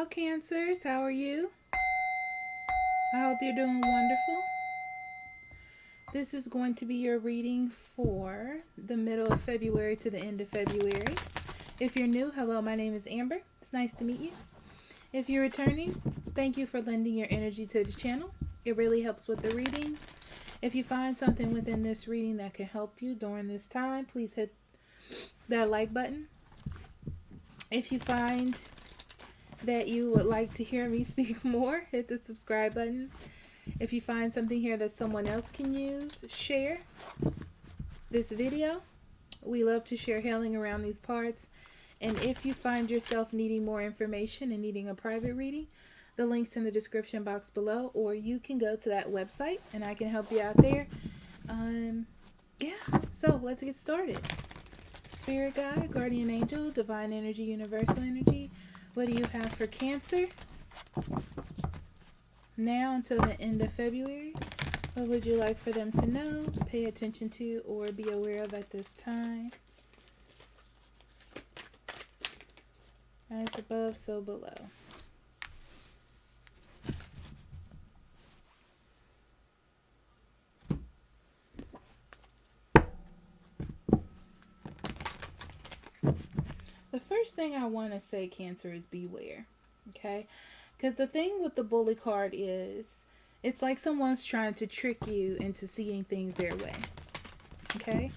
Cancers. How are you? I hope you're doing wonderful. This is going to be your reading for the middle of February to the end of February. If you're new, hello, my name is Amber. It's nice to meet you. If you're returning, thank you for lending your energy to the channel. It really helps with the readings. If you find something within this reading that can help you during this time, please hit that like button. If you find that you would like to hear me speak more, hit the subscribe button. If you find something here that someone else can use, share this video. We love to share healing around these parts. And if you find yourself needing more information and needing a private reading, the link's in the description box below, or you can go to that website and I can help you out there. So let's get started. Spirit guide, guardian angel, divine energy, universal energy. What do you have for Cancer? Now until the end of February. What would you like for them to know, pay attention to, or be aware of at this time? As above, so below. The first thing I want to say, Cancer, is beware. Okay? Because the thing with the bully card is, it's like someone's trying to trick you into seeing things their way. Okay?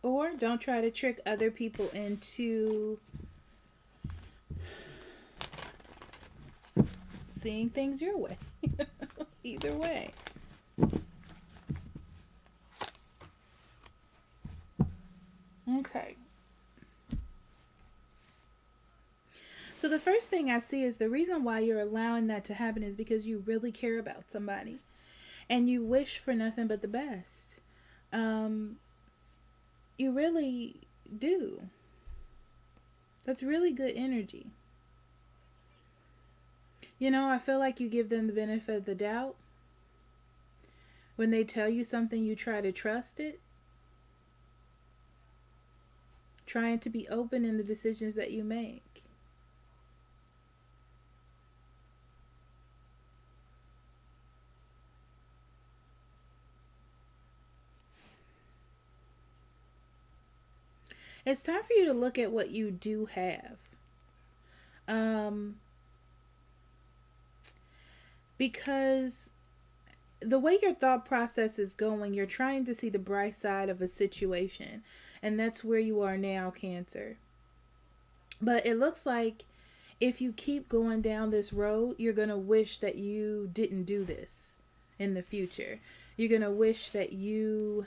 Or don't try to trick other people into seeing things your way. Either way. Okay. So the first thing I see is the reason why you're allowing that to happen is because you really care about somebody. And you wish for nothing but the best. You really do. That's really good energy. You know, I feel like you give them the benefit of the doubt. When they tell you something, you try to trust it. Trying to be open in the decisions that you make. It's time for you to look at what you do have. Because the way your thought process is going, you're trying to see the bright side of a situation. And that's where you are now, Cancer. But it looks like if you keep going down this road, you're going to wish that you didn't do this in the future. You're going to wish that you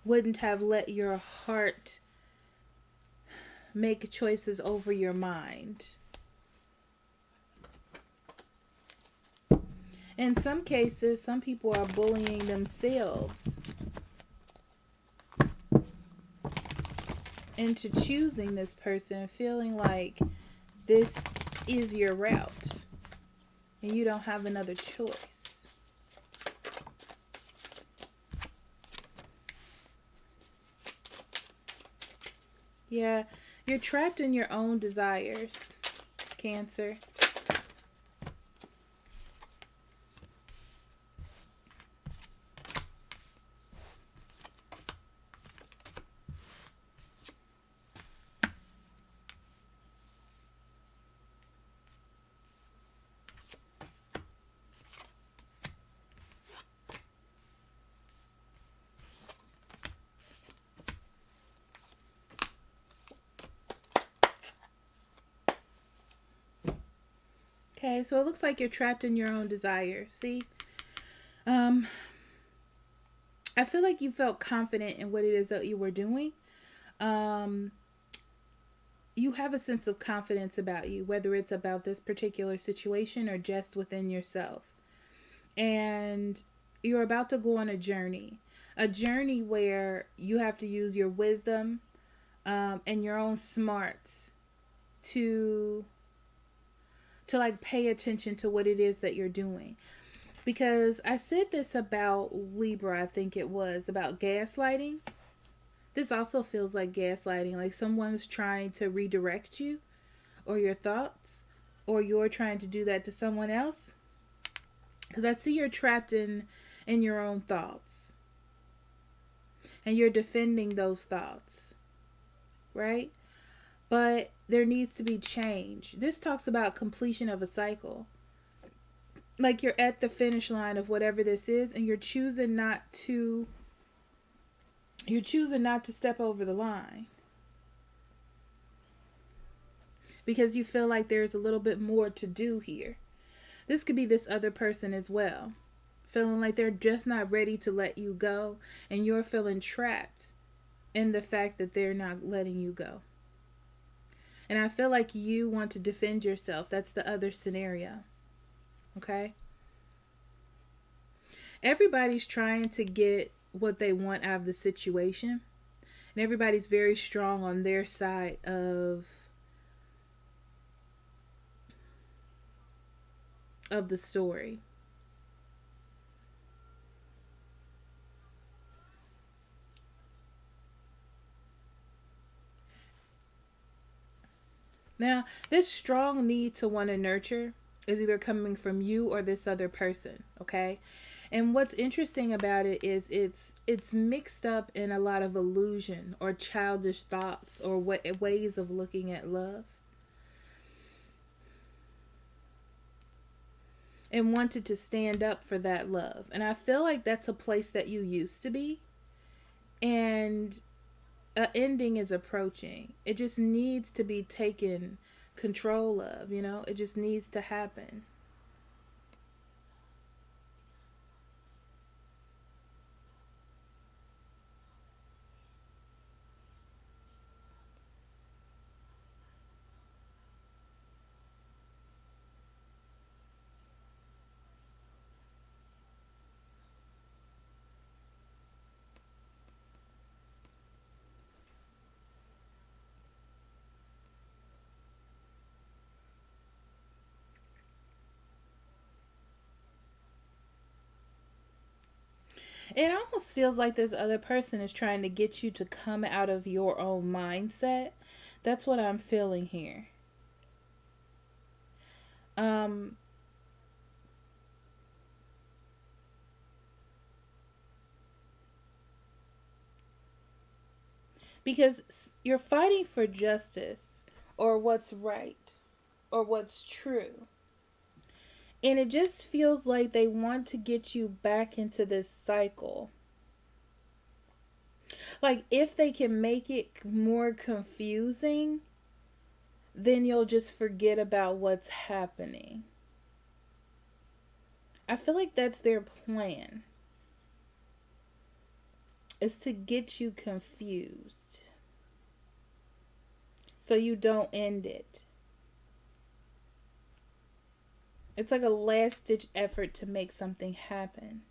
wouldn't have let your heart make choices over your mind. In some cases, some people are bullying themselves into choosing this person, feeling like this is your route and you don't have another choice. Yeah, you're trapped in your own desires, Cancer. Okay, so it looks like you're trapped in your own desire. See? I feel like you felt confident in what it is that you were doing. You have a sense of confidence about you, whether it's about this particular situation or just within yourself. And you're about to go on a journey where you have to use your wisdom, and your own smarts to like pay attention to what it is that you're doing. Because I said this about Libra, I think it was, about gaslighting. This also feels like gaslighting, like someone's trying to redirect you or your thoughts, or you're trying to do that to someone else. Because I see you're trapped in your own thoughts, and you're defending those thoughts, right? But there needs to be change. This talks about completion of a cycle. Like you're at the finish line of whatever this is, and you're choosing not to step over the line because you feel like there's a little bit more to do here. This could be this other person as well, feeling like they're just not ready to let you go, and you're feeling trapped in the fact that they're not letting you go. And I feel like you want to defend yourself. That's the other scenario. Okay? Everybody's trying to get what they want out of the situation. And everybody's very strong on their side of the story. Now, this strong need to want to nurture is either coming from you or this other person, okay? And what's interesting about it is it's mixed up in a lot of illusion or childish thoughts or ways of looking at love. And wanted to stand up for that love. And I feel like that's a place that you used to be. And an ending is approaching. It just needs to be taken control of, you know? It just needs to happen. It almost feels like this other person is trying to get you to come out of your own mindset. That's what I'm feeling here. Um, because you're fighting for justice or what's right or what's true. And it just feels like they want to get you back into this cycle. Like, if they can make it more confusing, then you'll just forget about what's happening. I feel like that's their plan. Is to get you confused. So you don't end it. It's like a last ditch effort to make something happen.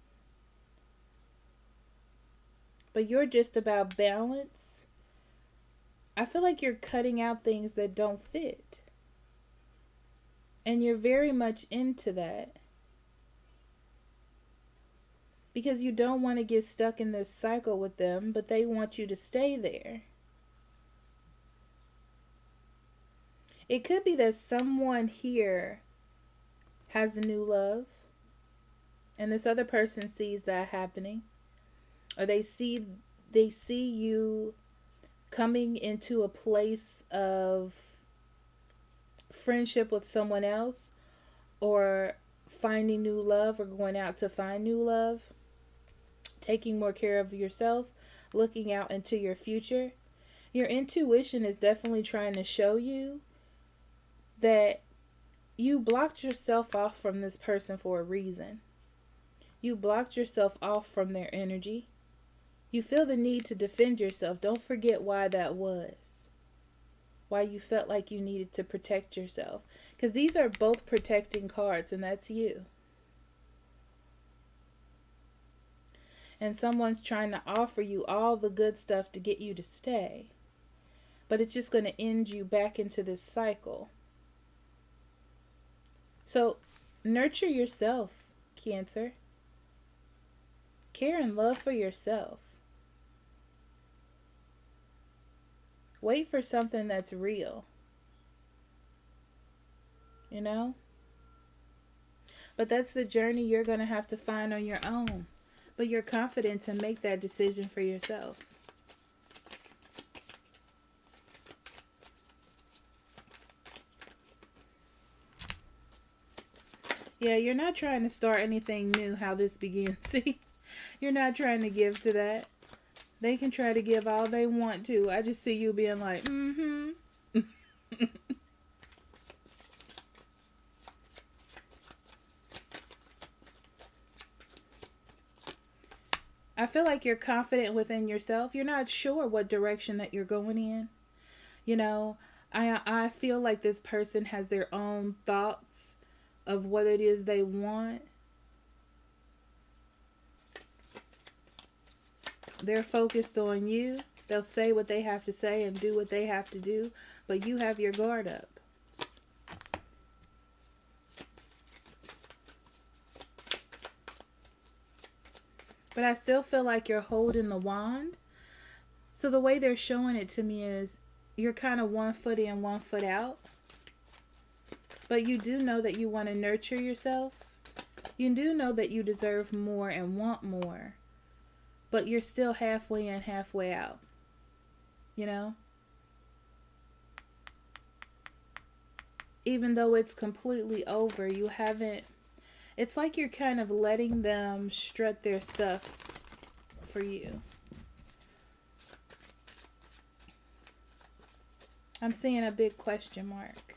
But you're just about balance. I feel like you're cutting out things that don't fit. And you're very much into that. Because you don't want to get stuck in this cycle with them, but they want you to stay there. It could be that someone here has a new love, and this other person sees that happening, or they see you coming into a place of friendship with someone else, or finding new love, or going out to find new love, taking more care of yourself, looking out into your future. Your intuition is definitely trying to show you that you blocked yourself off from this person for a reason. You blocked yourself off from their energy. You feel the need to defend yourself. Don't forget why that was. Why you felt like you needed to protect yourself. Because these are both protecting cards, and that's you. and someone's trying to offer you all the good stuff to get you to stay. But it's just going to end you back into this cycle. So, nurture yourself, Cancer. Care and love for yourself. Wait for something that's real. You know? But that's the journey you're going to have to find on your own. But you're confident to make that decision for yourself. Yeah, you're not trying to start anything new, how this begins. See? You're not trying to give to that. They can try to give all they want to. I just see you being like, mm-hmm. I feel like you're confident within yourself. You're not sure what direction that you're going in. You know, I feel like this person has their own thoughts of what it is they want. They're focused on you. They'll say what they have to say and do what they have to do, but you have your guard up. But I still feel like you're holding the wand. So the way they're showing it to me is you're kind of 1 foot in, 1 foot out. But you do know that you want to nurture yourself. You do know that you deserve more and want more. But you're still halfway in, halfway out. You know? Even though it's completely over, you haven't... It's like you're kind of letting them strut their stuff for you. I'm seeing a big question mark.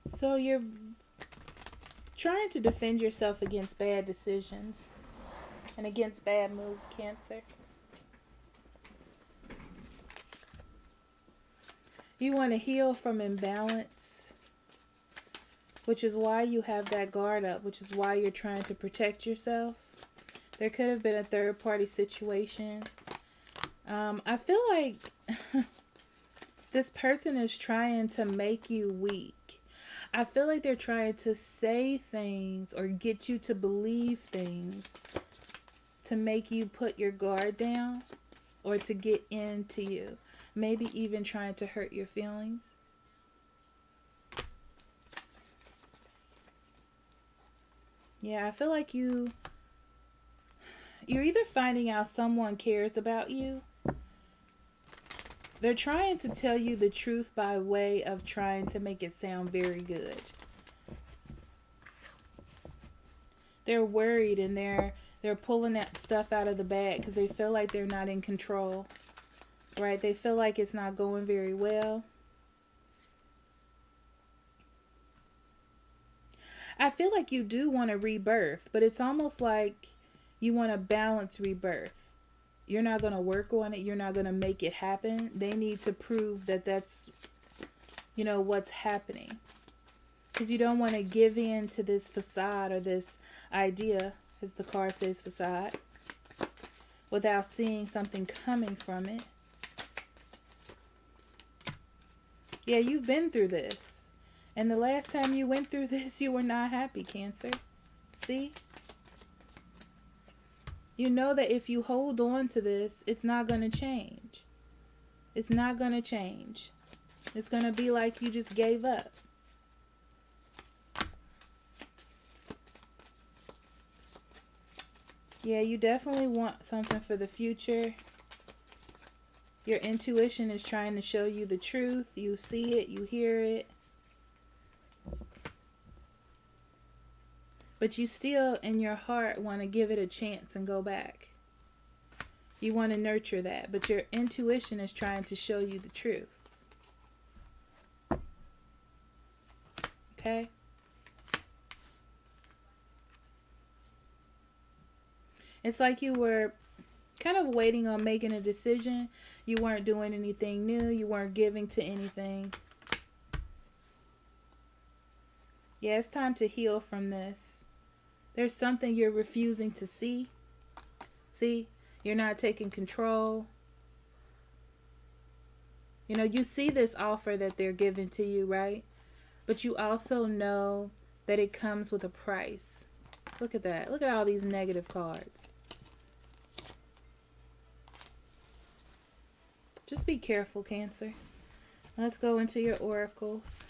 So you're trying to defend yourself against bad decisions and against bad moves, Cancer. You want to heal from imbalance, which is why you have that guard up, which is why you're trying to protect yourself. There could have been a third-party situation. I feel like this person is trying to make you weak. I feel like they're trying to say things or get you to believe things to make you put your guard down or to get into you. Maybe even trying to hurt your feelings. Yeah, I feel like you're either finding out someone cares about you. They're trying to tell you the truth by way of trying to make it sound very good. They're worried and they're pulling that stuff out of the bag because they feel like they're not in control. Right? They feel like it's not going very well. I feel like you do want a rebirth, but it's almost like you want a balanced rebirth. You're not going to work on it. You're not going to make it happen. They need to prove that that's, you know, what's happening. Because you don't want to give in to this facade or this idea, as the card says facade, without seeing something coming from it. Yeah, you've been through this. And the last time you went through this, you were not happy, Cancer. See? You know that if you hold on to this, it's not going to change. It's not going to change. It's going to be like you just gave up. Yeah, you definitely want something for the future. Your intuition is trying to show you the truth. You see it, you hear it. But you still, in your heart, want to give it a chance and go back. You want to nurture that, but your intuition is trying to show you the truth. Okay? It's like you were kind of waiting on making a decision. You weren't doing anything new. You weren't giving to anything. Yeah, it's time to heal from this. There's something you're refusing to see. See? You're not taking control. You know, you see this offer that they're giving to you, right? But you also know that it comes with a price. Look at that. Look at all these negative cards. Just be careful, Cancer. Let's go into your oracles.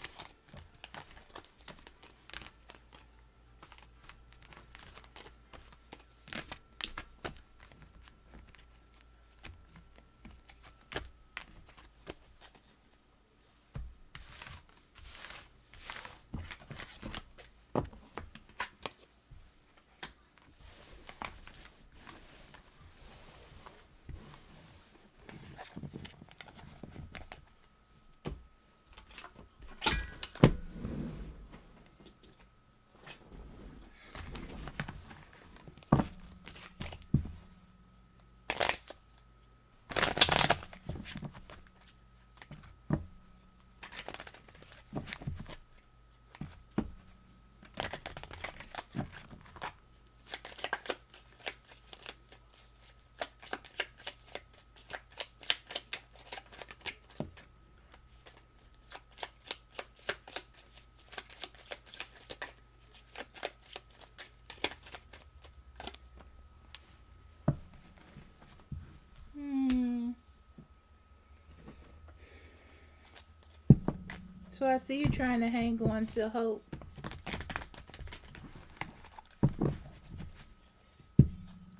So I see you trying to hang on to hope.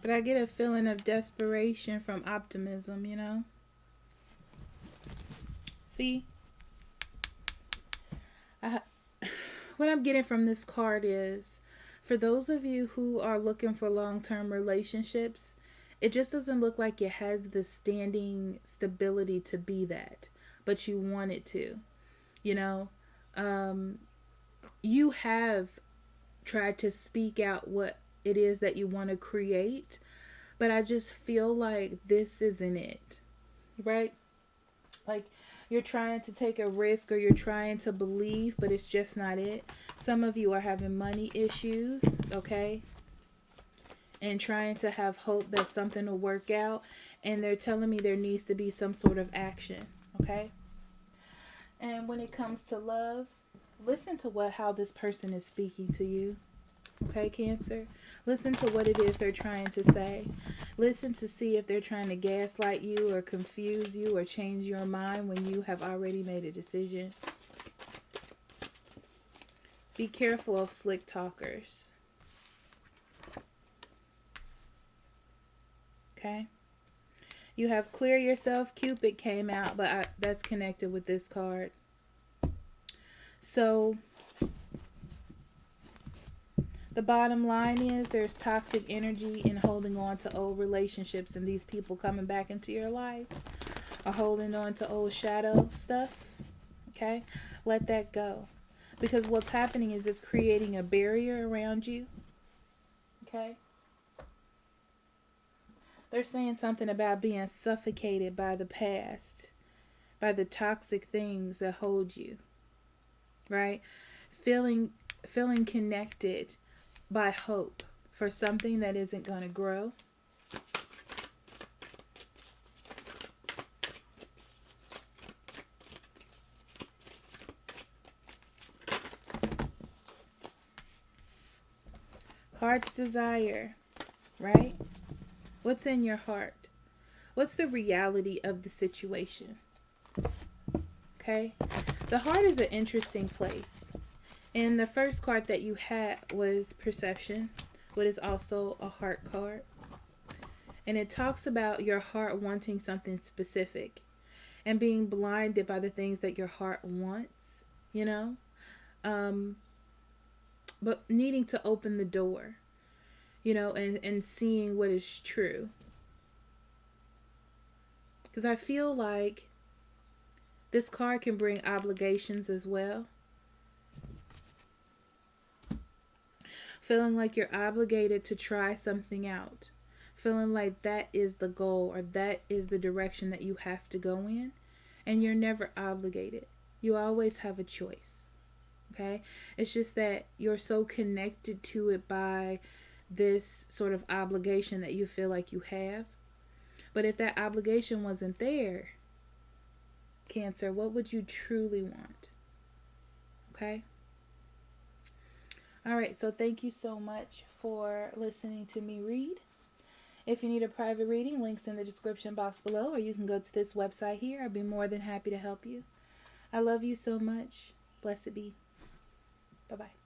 But I get a feeling of desperation from optimism, you know? See? What I'm getting from this card is, for those of you who are looking for long-term relationships, it just doesn't look like it has the standing stability to be that. But you want it to. You know? You have tried to speak out what it is that you want to create, but I just feel like this isn't it, right? Like you're trying to take a risk or you're trying to believe, but it's just not it. Some of you are having money issues, okay, and trying to have hope that something will work out, and they're telling me there needs to be some sort of action, okay? And when it comes to love, listen to how this person is speaking to you. Okay, Cancer? Listen to what it is they're trying to say. Listen to see if they're trying to gaslight you or confuse you or change your mind when you have already made a decision. Be careful of slick talkers. Okay? You have clear yourself. Cupid came out, but that's connected with this card. So the bottom line is there's toxic energy in holding on to old relationships, and these people coming back into your life are holding on to old shadow stuff. Okay? Let that go. Because what's happening is it's creating a barrier around you. Okay? They're saying something about being suffocated by the past, by the toxic things that hold you, right? Feeling connected by hope for something that isn't going to grow. Heart's desire, right? What's in your heart? What's the reality of the situation? Okay? The heart is an interesting place. And the first card that you had was perception, but is also a heart card. And it talks about your heart wanting something specific and being blinded by the things that your heart wants, you know? But needing to open the door, you know, and seeing what is true. Because I feel like this card can bring obligations as well. Feeling like you're obligated to try something out. Feeling like that is the goal or that is the direction that you have to go in. And you're never obligated. You always have a choice. Okay? It's just that you're so connected to it by this sort of obligation that you feel like you have. But if that obligation wasn't there, Cancer, what would you truly want? Okay? All right, so thank you so much for listening to me read. If you need a private reading, links in the description box below, or you can go to this website here. I'll be more than happy to help you. I love you so much. Blessed be. Bye-bye.